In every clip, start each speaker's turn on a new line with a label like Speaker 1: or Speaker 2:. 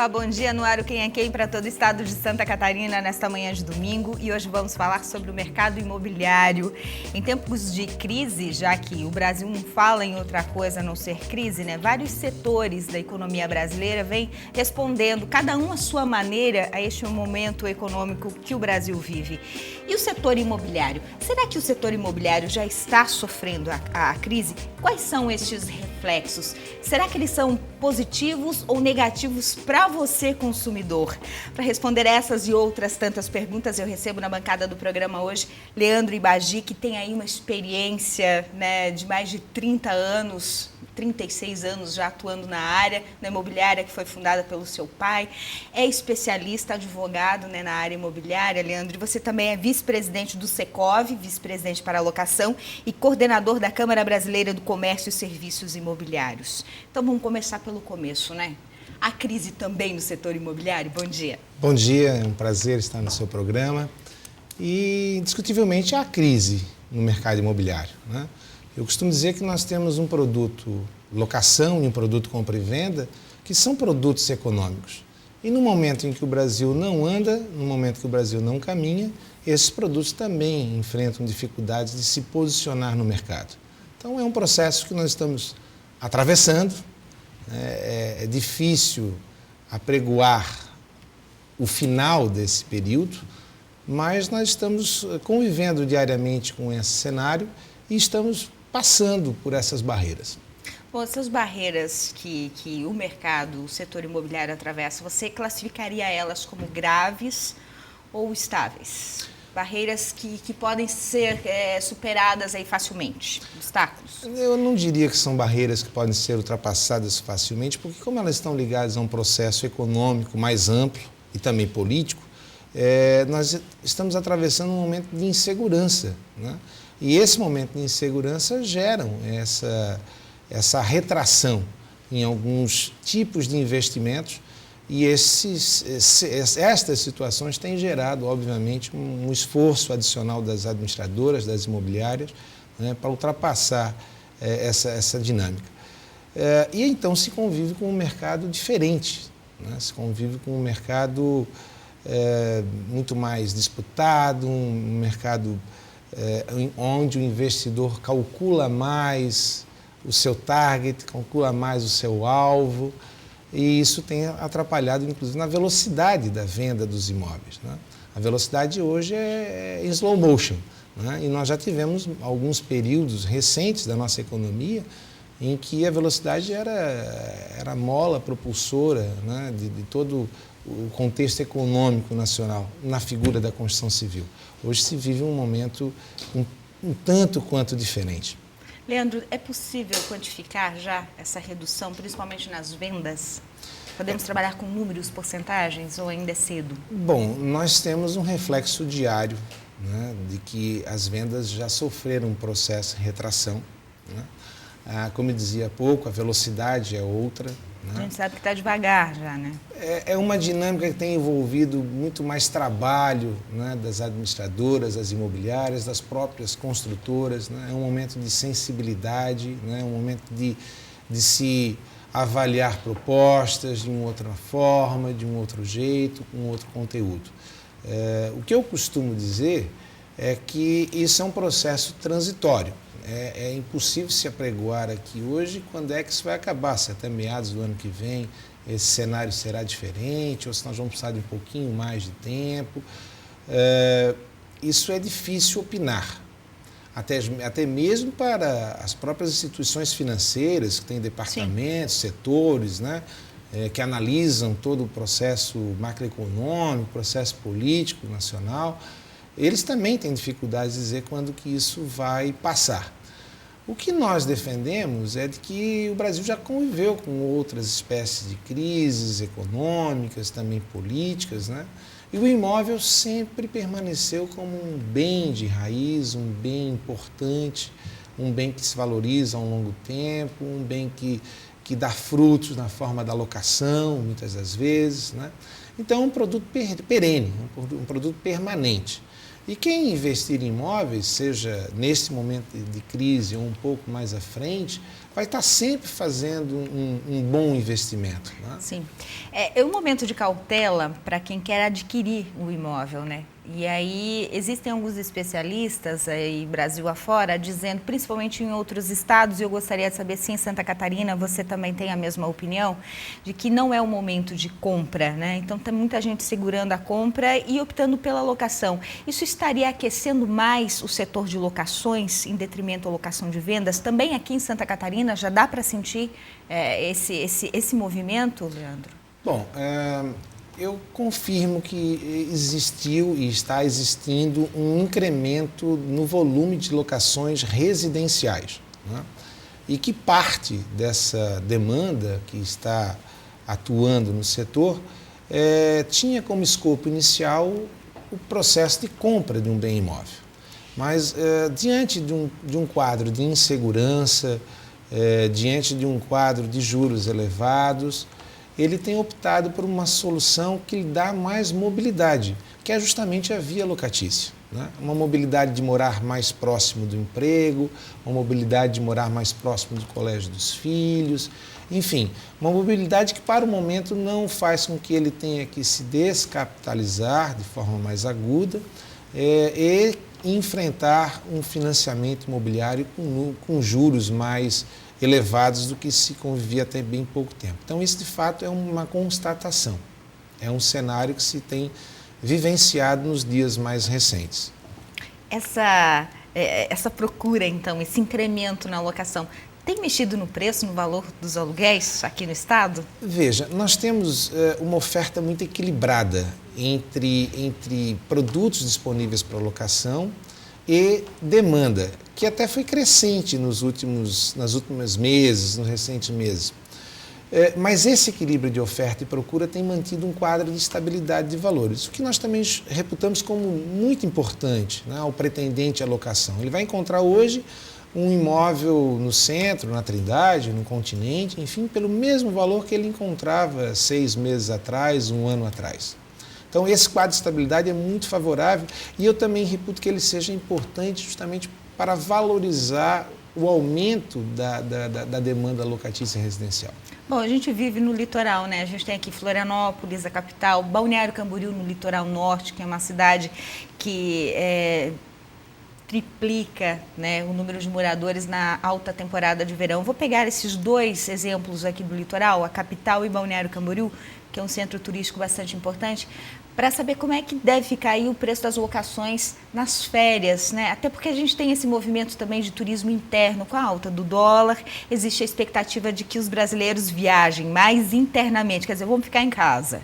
Speaker 1: Olá, bom dia no ar o Quem é Quem para todo o estado de Santa Catarina nesta manhã de domingo, e hoje vamos falar sobre o mercado imobiliário. Em tempos de crise, já que o Brasil não fala em outra coisa a não ser crise, né? Vários setores da economia brasileira vêm respondendo, cada um à sua maneira, a este momento econômico que o Brasil vive. E o setor imobiliário? Será que o setor imobiliário já está sofrendo a crise? Quais são estes reflexos? Será que eles são positivos ou negativos para você, consumidor? Para responder essas e outras tantas perguntas, eu recebo na bancada do programa hoje Leandro Ibagi, que tem aí uma experiência, né, de mais de 30 anos, 36 anos já atuando na área, na imobiliária que foi fundada pelo seu pai. É especialista, advogado, né, na área imobiliária, Leandro. E você também é vice-presidente do Secov, vice-presidente para alocação e coordenador da Câmara Brasileira do Comércio e Serviços Imobiliários. Então vamos começar pelo começo, né? A crise também no setor imobiliário? Bom dia.
Speaker 2: Bom dia, é um prazer estar no seu programa. E, indiscutivelmente, há crise no mercado imobiliário, né? Eu costumo dizer que nós temos um produto locação e um produto compra e venda, que são produtos econômicos. E no momento em que o Brasil não anda, no momento que o Brasil não caminha, esses produtos também enfrentam dificuldades de se posicionar no mercado. Então, é um processo que nós estamos atravessando. É difícil apregoar o final desse período, mas nós estamos convivendo diariamente com esse cenário e estamos passando por essas barreiras.
Speaker 1: Bom, essas barreiras que o mercado, o setor imobiliário atravessa, você classificaria elas como graves ou estáveis? Barreiras que podem ser superadas aí facilmente, obstáculos?
Speaker 2: Eu não diria que são barreiras que podem ser ultrapassadas facilmente, porque como elas estão ligadas a um processo econômico mais amplo e também político, nós estamos atravessando um momento de insegurança, né? E esse momento de insegurança gera essa retração em alguns tipos de investimentos. E estas situações têm gerado, obviamente, um esforço adicional das administradoras, das imobiliárias, né, para ultrapassar essa dinâmica. E então se convive com um mercado diferente, né? Se convive com um mercado muito mais disputado, um mercado onde o investidor calcula mais o seu target, calcula mais o seu alvo. E isso tem atrapalhado, inclusive, na velocidade da venda dos imóveis, né? A velocidade hoje é em slow motion, né? E nós já tivemos alguns períodos recentes da nossa economia em que a velocidade era a mola propulsora, né, de todo o contexto econômico nacional na figura da construção civil. Hoje se vive um momento um tanto quanto diferente.
Speaker 1: Leandro, é possível quantificar já essa redução, principalmente nas vendas? Podemos trabalhar com números, porcentagens, ou ainda é cedo?
Speaker 2: Bom, nós temos um reflexo diário, né, de que as vendas já sofreram um processo de retração, né? Como eu dizia há pouco, a velocidade é outra, né?
Speaker 1: A gente sabe que está devagar já, né?
Speaker 2: É uma dinâmica que tem envolvido muito mais trabalho, né, das administradoras, das imobiliárias, das próprias construtoras, né? É um momento de sensibilidade, né? É um momento de se avaliar propostas de uma outra forma, de um outro jeito, com outro conteúdo. O que eu costumo dizer é que isso é um processo transitório. É impossível se apregoar aqui hoje quando é que isso vai acabar, se até meados do ano que vem esse cenário será diferente, ou se nós vamos precisar de um pouquinho mais de tempo. Isso é difícil opinar, até mesmo para as próprias instituições financeiras, que têm departamentos, sim, setores, né, que analisam todo o processo macroeconômico, processo político nacional. Eles também têm dificuldade de dizer quando que isso vai passar. O que nós defendemos é de que o Brasil já conviveu com outras espécies de crises econômicas, também políticas, né? E o imóvel sempre permaneceu como um bem de raiz, um bem importante, um bem que se valoriza a um longo tempo, um bem que dá frutos na forma da locação, muitas das vezes, né? Então, é um produto perene, um produto permanente. E quem investir em imóveis, seja neste momento de crise ou um pouco mais à frente, vai estar sempre fazendo um bom investimento. Né?
Speaker 1: Sim. É um momento de cautela para quem quer adquirir o imóvel, né? E aí existem alguns especialistas aí Brasil afora dizendo, principalmente em outros estados, e eu gostaria de saber se em Santa Catarina você também tem a mesma opinião, de que não é o momento de compra, né? Então tem muita gente segurando a compra e optando pela locação. Isso estaria aquecendo mais o setor de locações em detrimento à locação de vendas? Também aqui em Santa Catarina já dá para sentir esse movimento, Leandro?
Speaker 2: Bom, eu confirmo que existiu e está existindo um incremento no volume de locações residenciais, né? E que parte dessa demanda que está atuando no setor tinha como escopo inicial o processo de compra de um bem imóvel. Mas diante de um quadro de insegurança, diante de um quadro de juros elevados, ele tem optado por uma solução que lhe dá mais mobilidade, que é justamente a via locatícia. Né? Uma mobilidade de morar mais próximo do emprego, uma mobilidade de morar mais próximo do colégio dos filhos, enfim, uma mobilidade que para o momento não faz com que ele tenha que se descapitalizar de forma mais aguda e enfrentar um financiamento imobiliário com juros mais elevados do que se convivia até bem pouco tempo. Então, isso de fato é uma constatação, é um cenário que se tem vivenciado nos dias mais recentes.
Speaker 1: Essa procura, então, esse incremento na locação, tem mexido no preço, no valor dos aluguéis aqui no estado?
Speaker 2: Veja, nós temos uma oferta muito equilibrada entre produtos disponíveis para locação e demanda, que até foi crescente nos últimos meses, nos recentes meses. Mas esse equilíbrio de oferta e procura tem mantido um quadro de estabilidade de valores, o que nós também reputamos como muito importante, né, ao pretendente à locação. Ele vai encontrar hoje um imóvel no centro, na Trindade, no continente, enfim, pelo mesmo valor que ele encontrava 6 meses atrás, 1 ano atrás. Então, esse quadro de estabilidade é muito favorável e eu também reputo que ele seja importante justamente para valorizar o aumento da demanda locatícia residencial.
Speaker 1: Bom, a gente vive no litoral, né? A gente tem aqui Florianópolis, a capital, Balneário Camboriú no litoral norte, que é uma cidade que triplica, né, o número de moradores na alta temporada de verão. Vou pegar esses dois exemplos aqui do litoral, a capital e Balneário Camboriú, que é um centro turístico bastante importante, para saber como é que deve ficar aí o preço das locações nas férias, né? Até porque a gente tem esse movimento também de turismo interno com a alta do dólar, existe a expectativa de que os brasileiros viajem mais internamente, quer dizer, vão ficar em casa.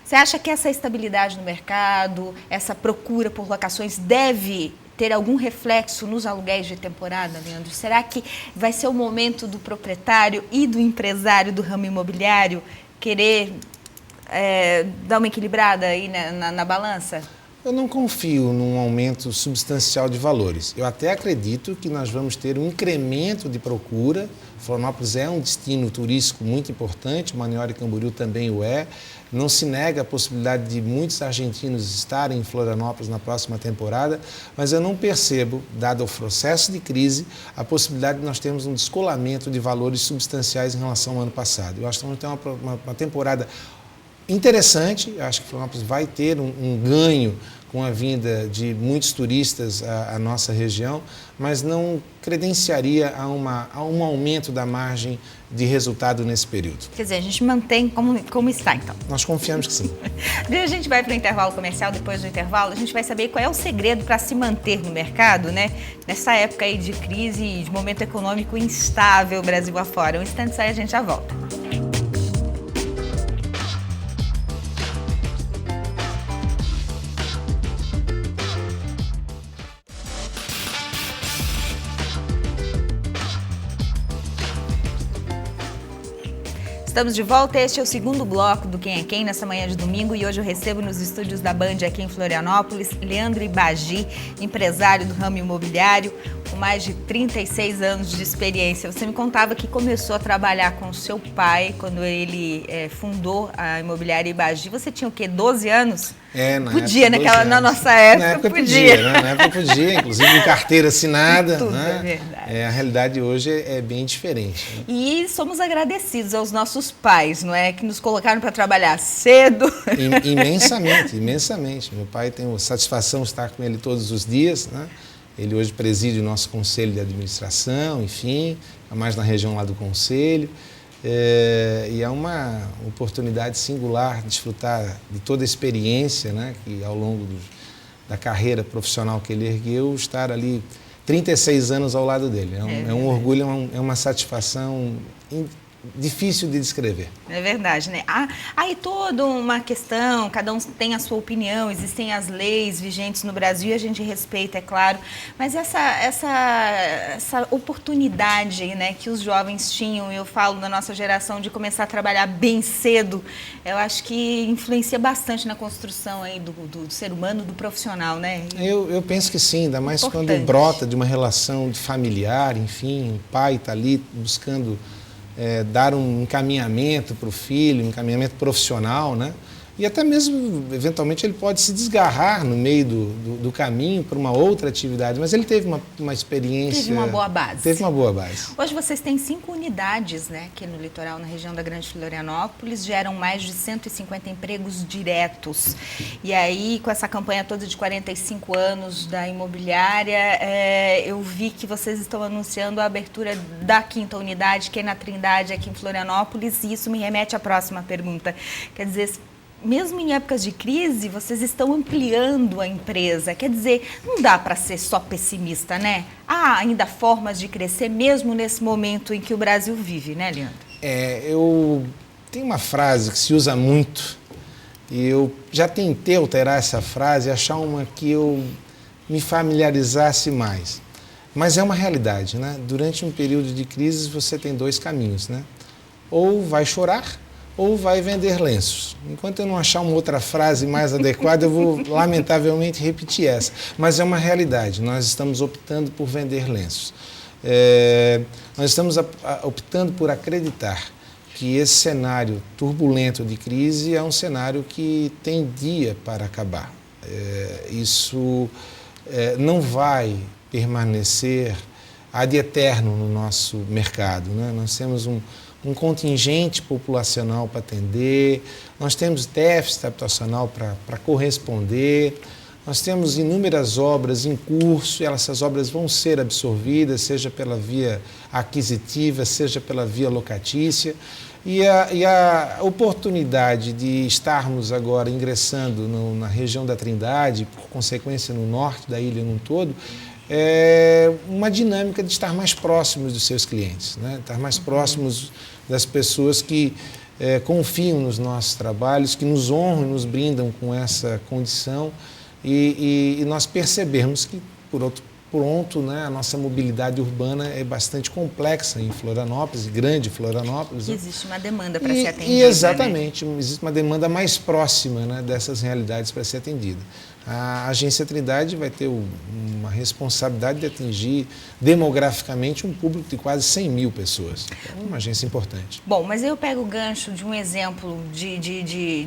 Speaker 1: Você acha que essa estabilidade no mercado, essa procura por locações deve ter algum reflexo nos aluguéis de temporada, Leandro? Será que vai ser o momento do proprietário e do empresário do ramo imobiliário querer dar uma equilibrada aí na balança?
Speaker 2: Eu não confio num aumento substancial de valores. Eu até acredito que nós vamos ter um incremento de procura. Florianópolis é um destino turístico muito importante, Balneário Camboriú também o é. Não se nega a possibilidade de muitos argentinos estarem em Florianópolis na próxima temporada, mas eu não percebo, dado o processo de crise, a possibilidade de nós termos um descolamento de valores substanciais em relação ao ano passado. Eu acho que vamos ter uma temporada interessante, acho que Florianópolis vai ter um ganho com a vinda de muitos turistas à nossa região, mas não credenciaria a um aumento da margem de resultado nesse período.
Speaker 1: Quer dizer, a gente mantém como está, então.
Speaker 2: Nós confiamos que sim.
Speaker 1: A gente vai para o intervalo comercial, depois do intervalo a gente vai saber qual é o segredo para se manter no mercado, né? Nessa época aí de crise e de momento econômico instável, Brasil afora. Um instante só e a gente já volta. Estamos de volta, este é o segundo bloco do Quem é Quem nessa manhã de domingo e hoje eu recebo nos estúdios da Band aqui em Florianópolis Leandro Ibagi, empresário do ramo imobiliário com mais de 36 anos de experiência. Você me contava que começou a trabalhar com o seu pai quando ele fundou a imobiliária Ibagi. Você tinha o quê, 12 anos? Podia, na nossa época,
Speaker 2: na época
Speaker 1: podia.
Speaker 2: Né? Na época podia, inclusive com carteira assinada.
Speaker 1: Tudo,
Speaker 2: né?
Speaker 1: É verdade.
Speaker 2: A realidade hoje é bem diferente. Né?
Speaker 1: E somos agradecidos aos nossos pais, não é? Que nos colocaram para trabalhar cedo.
Speaker 2: Imensamente, imensamente. Meu pai tem a satisfação de estar com ele todos os dias, né? Ele hoje preside o nosso conselho de administração, enfim, mais na região lá do conselho. E é uma oportunidade singular desfrutar de toda a experiência, né, que ao longo da carreira profissional que ele ergueu, estar ali 36 anos ao lado dele. É um orgulho, é uma satisfação difícil de descrever.
Speaker 1: É verdade, né? Há aí toda uma questão, cada um tem a sua opinião, existem as leis vigentes no Brasil e a gente respeita, é claro, mas essa oportunidade, né, que os jovens tinham, eu falo da nossa geração, de começar a trabalhar bem cedo, eu acho que influencia bastante na construção aí do ser humano, do profissional, né?
Speaker 2: Eu penso que sim, ainda mais quando brota de uma relação familiar, enfim, o pai está ali buscando dar um encaminhamento para o filho, um encaminhamento profissional, né? E até mesmo, eventualmente, ele pode se desgarrar no meio do caminho para uma outra atividade, mas ele teve uma experiência...
Speaker 1: Teve uma boa base.
Speaker 2: Teve uma boa base.
Speaker 1: Hoje vocês têm 5 unidades, né, aqui no litoral, na região da Grande Florianópolis, geram mais de 150 empregos diretos. E aí, com essa campanha toda de 45 anos da imobiliária, eu vi que vocês estão anunciando a abertura da 5ª unidade, que é na Trindade, aqui em Florianópolis, e isso me remete à próxima pergunta. Quer dizer, mesmo em épocas de crise, vocês estão ampliando a empresa. Quer dizer, não dá para ser só pessimista, né? Há ainda formas de crescer, mesmo nesse momento em que o Brasil vive, né, Leandro?
Speaker 2: Eu tenho uma frase que se usa muito, e eu já tentei alterar essa frase, achar uma que eu me familiarizasse mais. Mas é uma realidade, né? Durante um período de crise, você tem 2 caminhos, né? Ou vai chorar, ou vai vender lenços. Enquanto eu não achar uma outra frase mais adequada, eu vou, lamentavelmente, repetir essa. Mas é uma realidade, nós estamos optando por vender lenços. Nós estamos optando por acreditar que esse cenário turbulento de crise é um cenário que tem dia para acabar. Isso não vai permanecer ad eterno no nosso mercado, né? Nós temos um contingente populacional para atender, nós temos déficit habitacional para corresponder, nós temos inúmeras obras em curso, e essas obras vão ser absorvidas, seja pela via aquisitiva, seja pela via locatícia, e a oportunidade de estarmos agora ingressando na região da Trindade, por consequência no norte da ilha num todo, é uma dinâmica de estar mais próximos dos seus clientes, né? Estar mais próximos das pessoas que confiam nos nossos trabalhos, que nos honram e nos brindam com essa condição, e nós percebemos que, por outro ponto, né, a nossa mobilidade urbana é bastante complexa em Florianópolis, grande Florianópolis.
Speaker 1: E existe uma demanda para ser atendida.
Speaker 2: E exatamente, né? Existe uma demanda mais próxima, né, dessas realidades para ser atendida. A Agência Trindade vai ter uma responsabilidade de atingir demograficamente um público de quase 100 mil pessoas. É uma agência importante.
Speaker 1: Bom, mas eu pego o gancho de um exemplo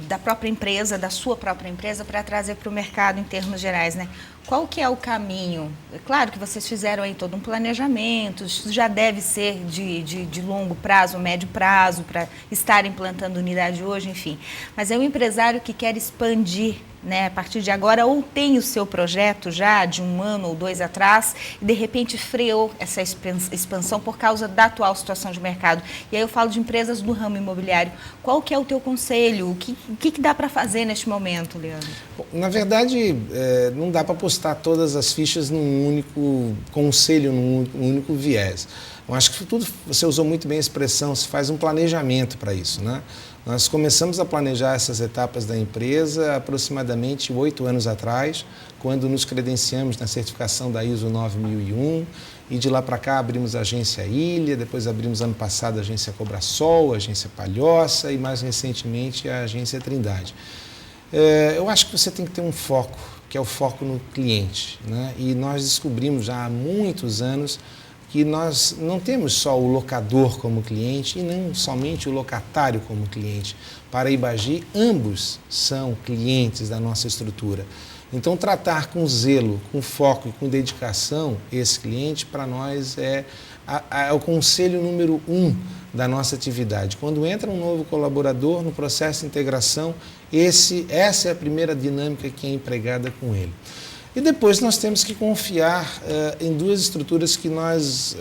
Speaker 1: da própria empresa, da sua própria empresa, para trazer para o mercado em termos gerais, né? Qual que é o caminho? É claro que vocês fizeram aí todo um planejamento, isso já deve ser de longo prazo, médio prazo, para estar implantando unidade hoje, enfim. Mas é um empresário que quer expandir, né, a partir de agora, ou tem o seu projeto já de 1 ano ou 2 atrás, e de repente freou essa expansão por causa da atual situação de mercado. E aí eu falo de empresas do ramo imobiliário. Qual que é o teu conselho? O que dá para fazer neste momento, Leandro?
Speaker 2: Bom, na verdade, não dá para postar todas as fichas num único conselho, num único viés. Eu acho que tudo, você usou muito bem a expressão, se faz um planejamento para isso, né? Nós começamos a planejar essas etapas da empresa aproximadamente 8 anos atrás, quando nos credenciamos na certificação da ISO 9001, e de lá para cá abrimos a agência Ilha, depois abrimos ano passado a agência Cobrasol, a agência Palhoça e mais recentemente a agência Trindade. Eu acho que você tem que ter um foco, que é o foco no cliente, né? E nós descobrimos já há muitos anos que nós não temos só o locador como cliente e não somente o locatário como cliente. Para a Ibagi, ambos são clientes da nossa estrutura. Então, tratar com zelo, com foco e com dedicação esse cliente, para nós é o conselho número 1 da nossa atividade. Quando entra um novo colaborador no processo de integração, essa é a primeira dinâmica que é empregada com ele. E depois nós temos que confiar em duas estruturas que nós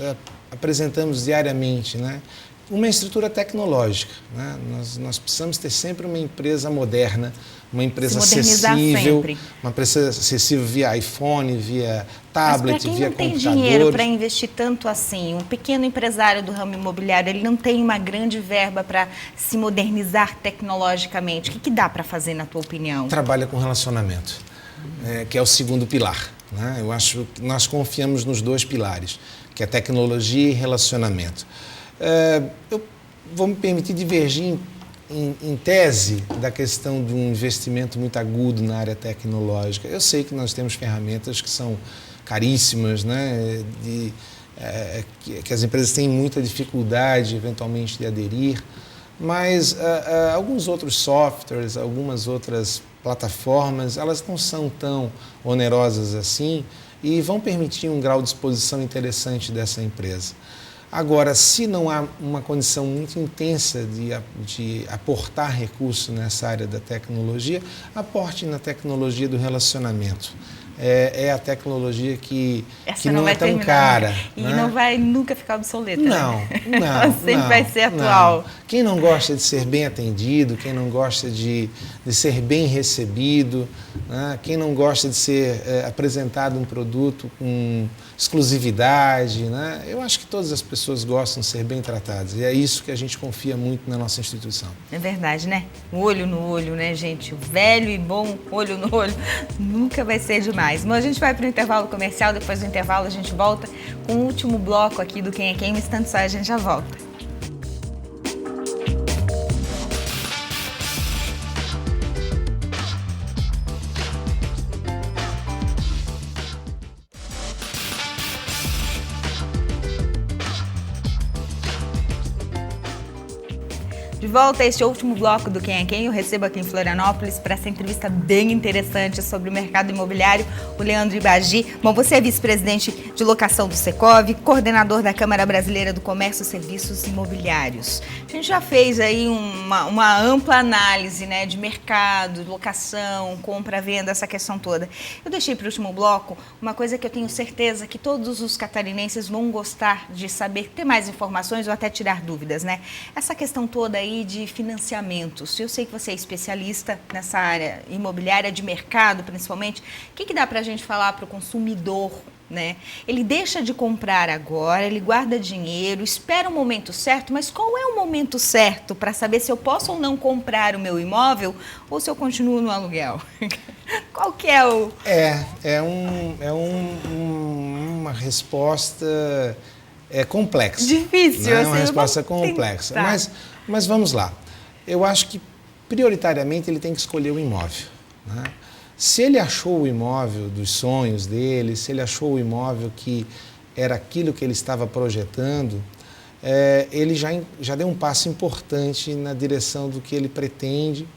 Speaker 2: apresentamos diariamente, né? Uma estrutura tecnológica, né? Nós precisamos ter sempre uma empresa moderna, uma empresa acessível, sempre. Uma empresa acessível via iPhone, via tablet, via computador. Mas para quem não tem dinheiro
Speaker 1: para investir tanto assim, um pequeno empresário do ramo imobiliário, ele não tem uma grande verba para se modernizar tecnologicamente. O que dá para fazer, na tua opinião?
Speaker 2: Trabalha com relacionamento, que é o segundo pilar, né? Eu acho que nós confiamos nos dois pilares, que é tecnologia e relacionamento. Eu vou me permitir divergir em tese da questão de um investimento muito agudo na área tecnológica. Eu sei que nós temos ferramentas que são caríssimas, né? Que as empresas têm muita dificuldade, eventualmente, de aderir, mas alguns outros softwares, algumas outras plataformas, elas não são tão onerosas assim e vão permitir um grau de exposição interessante dessa empresa. Agora, se não há uma condição muito intensa de aportar recursos nessa área da tecnologia, aporte na tecnologia do relacionamento. É a tecnologia que não é tão cara.
Speaker 1: E
Speaker 2: né?
Speaker 1: não vai nunca ficar obsoleta.
Speaker 2: Não,
Speaker 1: né?
Speaker 2: não.
Speaker 1: Sempre vai ser atual.
Speaker 2: Não. Quem não gosta de ser bem atendido, quem não gosta de ser bem recebido, né? Quem não gosta de ser apresentado um produto com exclusividade, né? Eu acho que todas as pessoas gostam de ser bem tratadas. E é isso que a gente confia muito na nossa instituição.
Speaker 1: É verdade, né? O olho no olho, né, gente? O velho e bom olho no olho nunca vai ser demais. Mas a gente vai para o intervalo comercial, depois do intervalo a gente volta com o último bloco aqui do Quem é Quem. Um instante só, a gente já volta. De volta a este último bloco do Quem é Quem, eu recebo aqui em Florianópolis para essa entrevista bem interessante sobre o mercado imobiliário, o Leandro Ibagi. Bom, você é vice-presidente de locação do Secov, coordenador da Câmara Brasileira do Comércio e Serviços Imobiliários. A gente já fez aí uma ampla análise, né, de mercado, locação, compra, venda, essa questão toda. Eu deixei para o último bloco uma coisa que eu tenho certeza que todos os catarinenses vão gostar de saber, ter mais informações ou até tirar dúvidas, né? Essa questão toda aí de financiamentos. Eu sei que você é especialista nessa área imobiliária, de mercado principalmente. O que dá para a gente falar para o consumidor, né? Ele deixa de comprar agora, ele guarda dinheiro, espera o momento certo, mas qual é o momento certo para saber se eu posso ou não comprar o meu imóvel ou se eu continuo no aluguel? Qual que é o...
Speaker 2: uma resposta complexa.
Speaker 1: Difícil.
Speaker 2: Né? É uma resposta complexa. Mas vamos lá. Eu acho que, prioritariamente, ele tem que escolher o imóvel. Né? Se ele achou o imóvel dos sonhos dele, se ele achou o imóvel que era aquilo que ele estava projetando, ele já deu um passo importante na direção do que ele pretende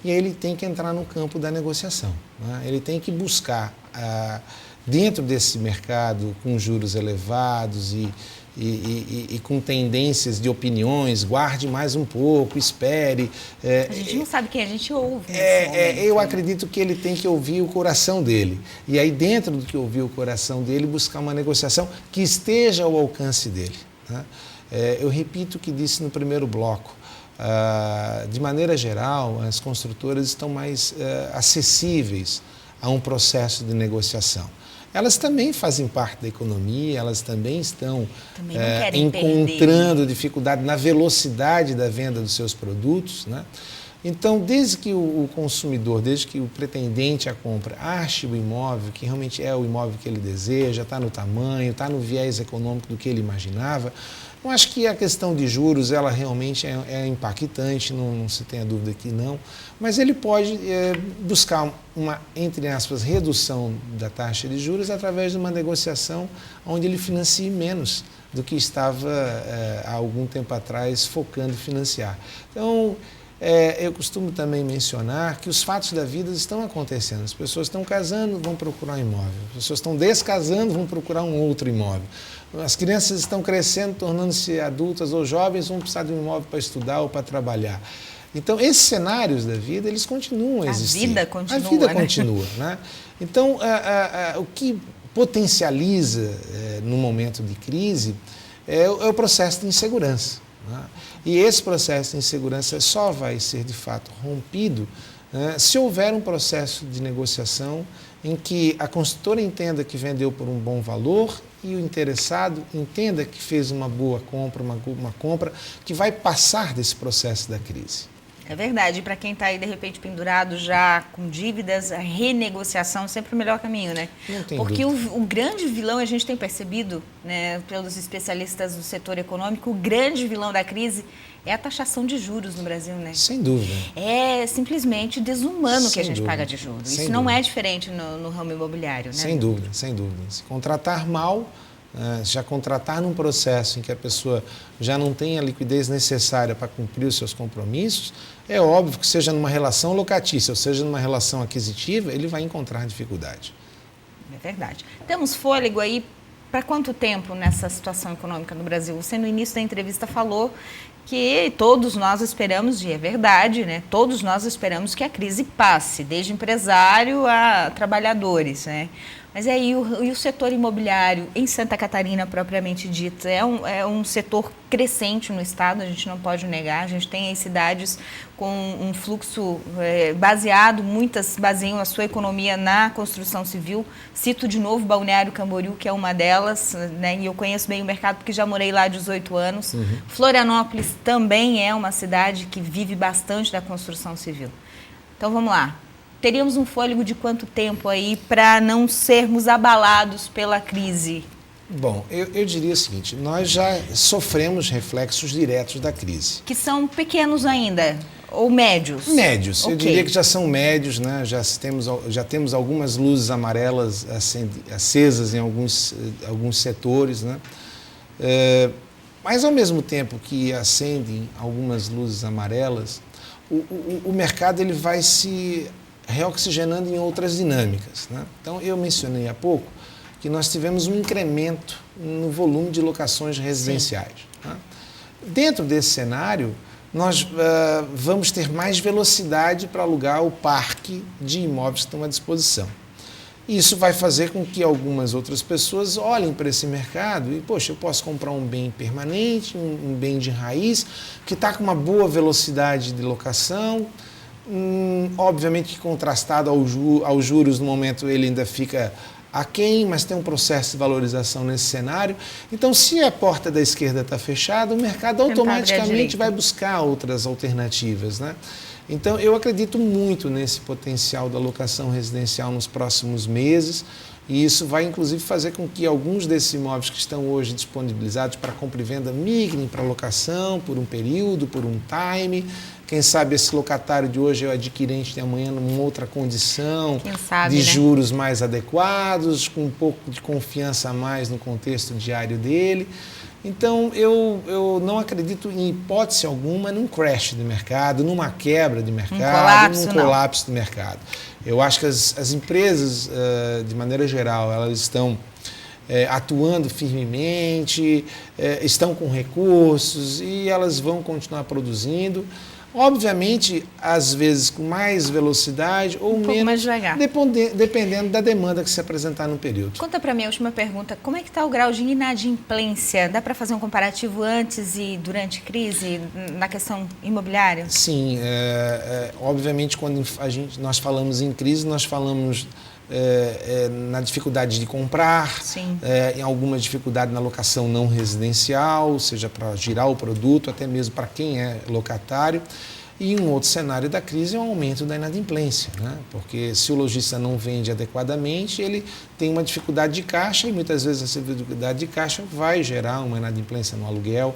Speaker 2: e aí ele tem que entrar no campo da negociação. Né? Ele tem que buscar, dentro desse mercado com juros elevados e com tendências de opiniões, guarde mais um pouco, espere.
Speaker 1: A gente não sabe quem a gente ouve.
Speaker 2: Eu acredito que ele tem que ouvir o coração dele. E aí, dentro do que ouvir o coração dele, buscar uma negociação que esteja ao alcance dele. Né? Eu repito o que disse no primeiro bloco. De maneira geral, as construtoras estão mais acessíveis a um processo de negociação. Elas também fazem parte da economia, elas também estão encontrando dificuldade na velocidade da venda dos seus produtos, né? Então, desde que o consumidor, desde que o pretendente à compra ache o imóvel, que realmente é o imóvel que ele deseja, está no tamanho, está no viés econômico do que ele imaginava, eu acho que a questão de juros, ela realmente é impactante, não se tenha dúvida que não, mas ele pode buscar uma, entre aspas, redução da taxa de juros através de uma negociação onde ele financie menos do que estava há algum tempo atrás focando em financiar. Então, eu costumo também mencionar que os fatos da vida estão acontecendo. As pessoas estão casando, vão procurar um imóvel. As pessoas estão descasando, vão procurar um outro imóvel. As crianças estão crescendo, tornando-se adultas ou jovens, vão precisar de um imóvel para estudar ou para trabalhar. Então, esses cenários da vida, eles continuam a existir.
Speaker 1: A vida continua.
Speaker 2: A vida continua, né? Então, o que potencializa no momento de crise é o processo de insegurança. Né? E esse processo de insegurança só vai ser, de fato, rompido se houver um processo de negociação em que a construtora entenda que vendeu por um bom valor e o interessado entenda que fez uma boa compra, uma compra que vai passar desse processo da crise.
Speaker 1: É verdade, para quem está aí de repente pendurado já com dívidas, a renegociação é sempre o melhor caminho, né?
Speaker 2: Não tem
Speaker 1: Porque
Speaker 2: dúvida.
Speaker 1: o grande vilão, a gente tem percebido, né, pelos especialistas do setor econômico, o grande vilão da crise é a taxação de juros no Brasil, né?
Speaker 2: Sem dúvida.
Speaker 1: É simplesmente desumano o que a gente
Speaker 2: Sem
Speaker 1: paga
Speaker 2: dúvida.
Speaker 1: de juros.
Speaker 2: Sem
Speaker 1: Isso não
Speaker 2: dúvida.
Speaker 1: é diferente no ramo imobiliário, né?
Speaker 2: Sem dúvida, sem dúvida. Se contratar mal, já contratar num processo em que a pessoa já não tem a liquidez necessária para cumprir os seus compromissos, é óbvio que seja numa relação locatícia ou seja numa relação aquisitiva, ele vai encontrar dificuldade.
Speaker 1: É verdade. Temos fôlego aí para quanto tempo nessa situação econômica no Brasil? Você no início da entrevista falou que todos nós esperamos, e é verdade, né? Todos nós esperamos que a crise passe, desde empresário a trabalhadores, né? Mas aí e o setor imobiliário em Santa Catarina, propriamente dito, é um setor crescente no estado, a gente não pode negar. A gente tem aí cidades com um fluxo muitas baseiam a sua economia na construção civil. Cito de novo Balneário Camboriú, que é uma delas, né? E eu conheço bem o mercado porque já morei lá há 18 anos. Uhum. Florianópolis também é uma cidade que vive bastante da construção civil. Então vamos lá. Teríamos um fôlego de quanto tempo aí para não sermos abalados pela crise?
Speaker 2: Bom, eu diria o seguinte, nós já sofremos reflexos diretos da crise.
Speaker 1: Que são pequenos ainda, ou médios?
Speaker 2: Médios,
Speaker 1: Okay.
Speaker 2: Eu diria que já são médios, né? Já temos algumas luzes amarelas acesas em alguns setores, né? Mas ao mesmo tempo que acendem algumas luzes amarelas, o mercado ele vai se reoxigenando em outras dinâmicas, né? Então, eu mencionei há pouco que nós tivemos um incremento no volume de locações residenciais. Né? Dentro desse cenário, nós vamos ter mais velocidade para alugar o parque de imóveis que estão à disposição. Isso vai fazer com que algumas outras pessoas olhem para esse mercado e, poxa, eu posso comprar um bem permanente, um bem de raiz, que está com uma boa velocidade de locação. Obviamente que contrastado aos juros, no momento ele ainda fica aquém, mas tem um processo de valorização nesse cenário. Então, se a porta da esquerda está fechada, o mercado automaticamente vai buscar outras alternativas, né? Então, eu acredito muito nesse potencial da locação residencial nos próximos meses e isso vai, inclusive, fazer com que alguns desses imóveis que estão hoje disponibilizados para compra e venda migrem para locação por um período, por um time. Quem sabe esse locatário de hoje é o adquirente de amanhã numa outra condição, de juros mais adequados, com um pouco de confiança a mais no contexto diário dele. Então, eu não acredito em hipótese alguma num crash de mercado, numa quebra de mercado, num colapso de mercado. Eu acho que as empresas, de maneira geral, elas estão atuando firmemente, estão com recursos e elas vão continuar produzindo. Obviamente, às vezes com mais velocidade ou menos,
Speaker 1: mais devagar.
Speaker 2: Dependendo da demanda que se apresentar no período.
Speaker 1: Conta para mim a última pergunta, como é que está o grau de inadimplência? Dá para fazer um comparativo antes e durante a crise na questão imobiliária?
Speaker 2: Sim, obviamente quando nós falamos em crise, nós falamos na dificuldade de comprar, em alguma dificuldade na locação não residencial, seja para girar o produto, até mesmo para quem é locatário. E um outro cenário da crise é o aumento da inadimplência, né? Porque se o lojista não vende adequadamente, ele tem uma dificuldade de caixa e muitas vezes essa dificuldade de caixa vai gerar uma inadimplência no aluguel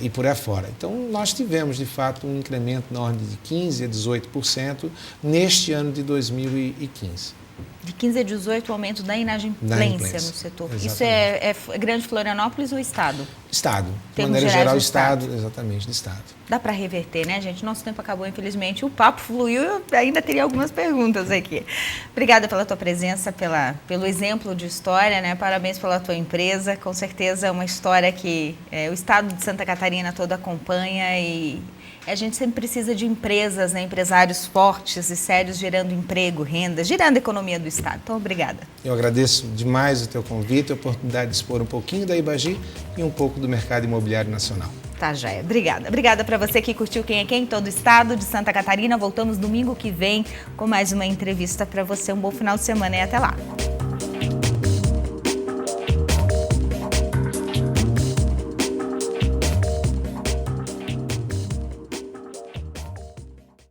Speaker 2: e por aí afora. Então, nós tivemos, de fato, um incremento na ordem de 15% a 18% neste ano de 2015.
Speaker 1: De 15 a 18, o aumento da inadimplência no setor.
Speaker 2: Exatamente.
Speaker 1: Isso é Grande Florianópolis ou Estado?
Speaker 2: Estado. De
Speaker 1: Termos
Speaker 2: maneira
Speaker 1: gerais
Speaker 2: geral,
Speaker 1: do
Speaker 2: Estado, exatamente, de Estado.
Speaker 1: Dá para reverter, né, gente? Nosso tempo acabou, infelizmente. O papo fluiu, eu ainda teria algumas perguntas aqui. Obrigada pela tua presença, pelo exemplo de história, né? Parabéns pela tua empresa. Com certeza é uma história que o Estado de Santa Catarina todo acompanha e a gente sempre precisa de empresas, né, empresários fortes e sérios gerando emprego, renda, girando a economia do Estado. Então, obrigada.
Speaker 2: Eu agradeço demais o teu convite, a oportunidade de expor um pouquinho da Ibagi e um pouco do mercado imobiliário nacional.
Speaker 1: Tá, Jaia. Obrigada. Obrigada para você que curtiu Quem é Quem, todo o estado de Santa Catarina. Voltamos domingo que vem com mais uma entrevista para você. Um bom final de semana e até lá.